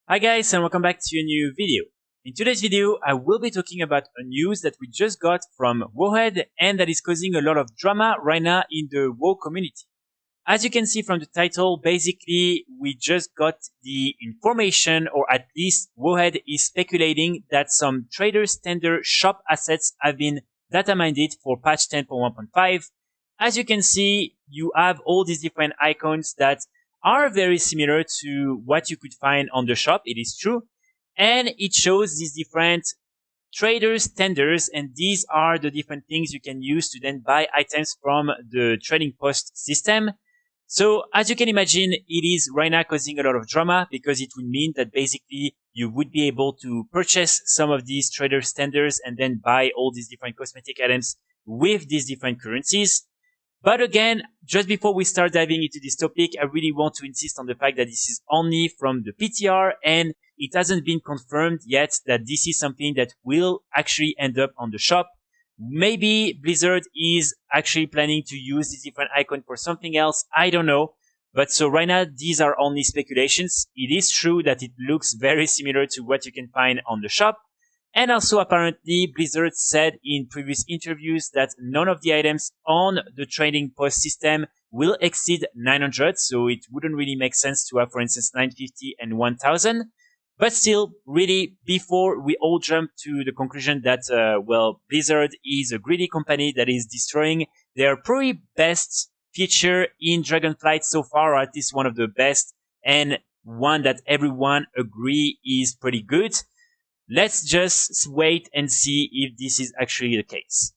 Hi guys, and welcome back to a new video. In today's video, I will be talking about a news that we just got from WoW and that is causing a lot of drama right now in the WoW community. As you can see from the title, basically we just got the information, or at least WoW is speculating that some traders tender shop assets have been data mined for patch 10.1.5. As you can see, you have all these different icons that are very similar to what you could find on the shop. It is true. And it shows these different traders tenders, and these are the different things you can use to then buy items from the trading post system. So as you can imagine, it is right now causing a lot of drama because it would mean that basically you would be able to purchase some of these traders tenders and then buy all these different cosmetic items with these different currencies. But again, just before we start diving into this topic, I really want to insist on the fact that this is only from the PTR and it hasn't been confirmed yet that this is something that will actually end up on the shop. Maybe Blizzard is actually planning to use this different icon for something else. I don't know. But so right now, these are only speculations. It is true that it looks very similar to what you can find on the shop. And also apparently Blizzard said in previous interviews that none of the items on the trading post system will exceed 900. So it wouldn't really make sense to have, for instance, 950 and 1000. But still, really, before we all jump to the conclusion that, Blizzard is a greedy company that is destroying their probably best feature in Dragonflight so far, or at least one of the best, and one that everyone agree is pretty good. Let's just wait and see if this is actually the case.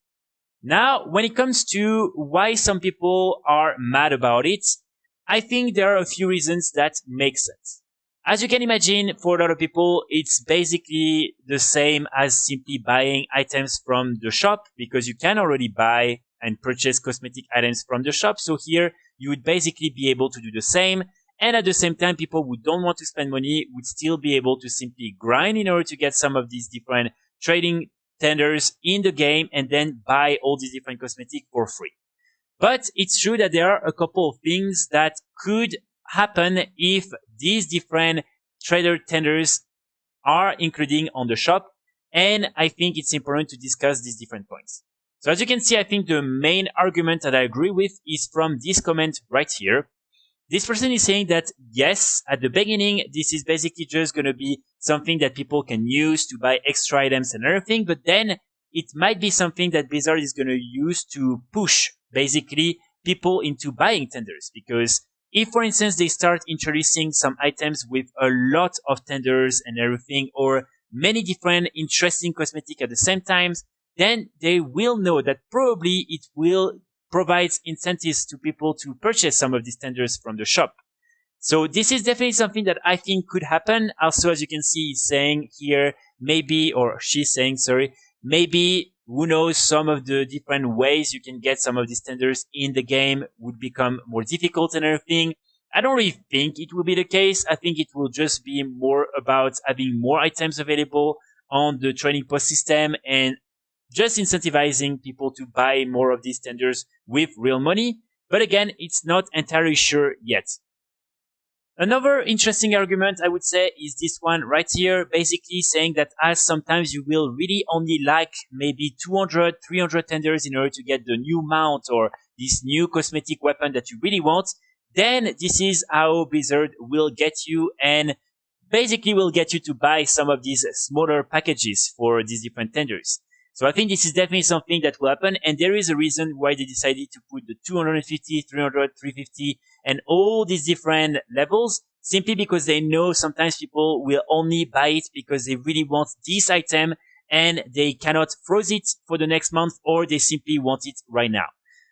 Now, when it comes to why some people are mad about it, I think there are a few reasons that make sense. As you can imagine, for a lot of people, it's basically the same as simply buying items from the shop because you can already buy and purchase cosmetic items from the shop. So here you would basically be able to do the same. And at the same time, people who don't want to spend money would still be able to simply grind in order to get some of these different trading tenders in the game and then buy all these different cosmetics for free. But it's true that there are a couple of things that could happen if these different trader tenders are including on the shop. And I think it's important to discuss these different points. So as you can see, I think the main argument that I agree with is from this comment right here. This person is saying that, yes, at the beginning, this is basically just going to be something that people can use to buy extra items and everything, but then it might be something that Blizzard is going to use to push, basically, people into buying tenders. Because if, for instance, they start introducing some items with a lot of tenders and everything, or many different interesting cosmetics at the same time, then they will know that probably it will provides incentives to people to purchase some of these tenders from the shop. So this is definitely something that I think could happen. Also, as you can see, he's saying here, maybe, or she's saying, sorry, maybe, who knows, some of the different ways you can get some of these tenders in the game would become more difficult and everything. I don't really think it will be the case. I think it will just be more about having more items available on the trading post system and just incentivizing people to buy more of these tenders with real money. But again, it's not entirely sure yet. Another interesting argument, I would say, is this one right here, basically saying that as sometimes you will really only like maybe 200, 300 tenders in order to get the new mount or this new cosmetic weapon that you really want, then this is how Blizzard will get you and basically will get you to buy some of these smaller packages for these different tenders. So I think this is definitely something that will happen, and there is a reason why they decided to put the 250, 300, 350, and all these different levels, simply because they know sometimes people will only buy it because they really want this item and they cannot freeze it for the next month, or they simply want it right now.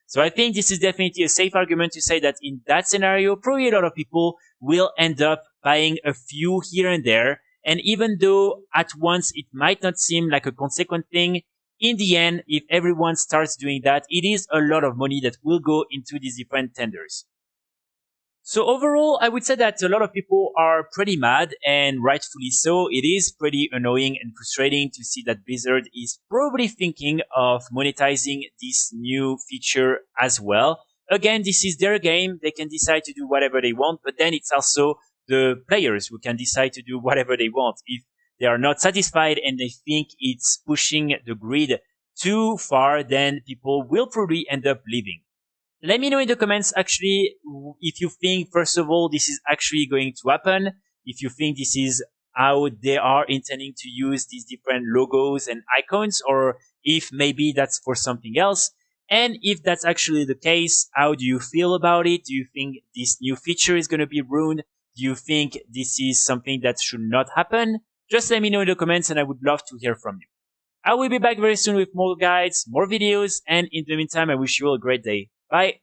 So I think this is definitely a safe argument to say that in that scenario, probably a lot of people will end up buying a few here and there. And even though at once it might not seem like a consequent thing, in the end, if everyone starts doing that, it is a lot of money that will go into these different tenders. So overall, I would say that a lot of people are pretty mad, and rightfully so. It is pretty annoying and frustrating to see that Blizzard is probably thinking of monetizing this new feature as well. Again, this is their game. They can decide to do whatever they want, but then it's also the players who can decide to do whatever they want. If they are not satisfied and they think it's pushing the grid too far, then people will probably end up leaving. Let me know in the comments actually if you think, first of all, this is actually going to happen, if you think this is how they are intending to use these different logos and icons, or if maybe that's for something else. And if that's actually the case, how do you feel about it? Do you think this new feature is going to be ruined? Do you think this is something that should not happen? Just let me know in the comments and I would love to hear from you. I will be back very soon with more guides, more videos, and in the meantime, I wish you all a great day. Bye!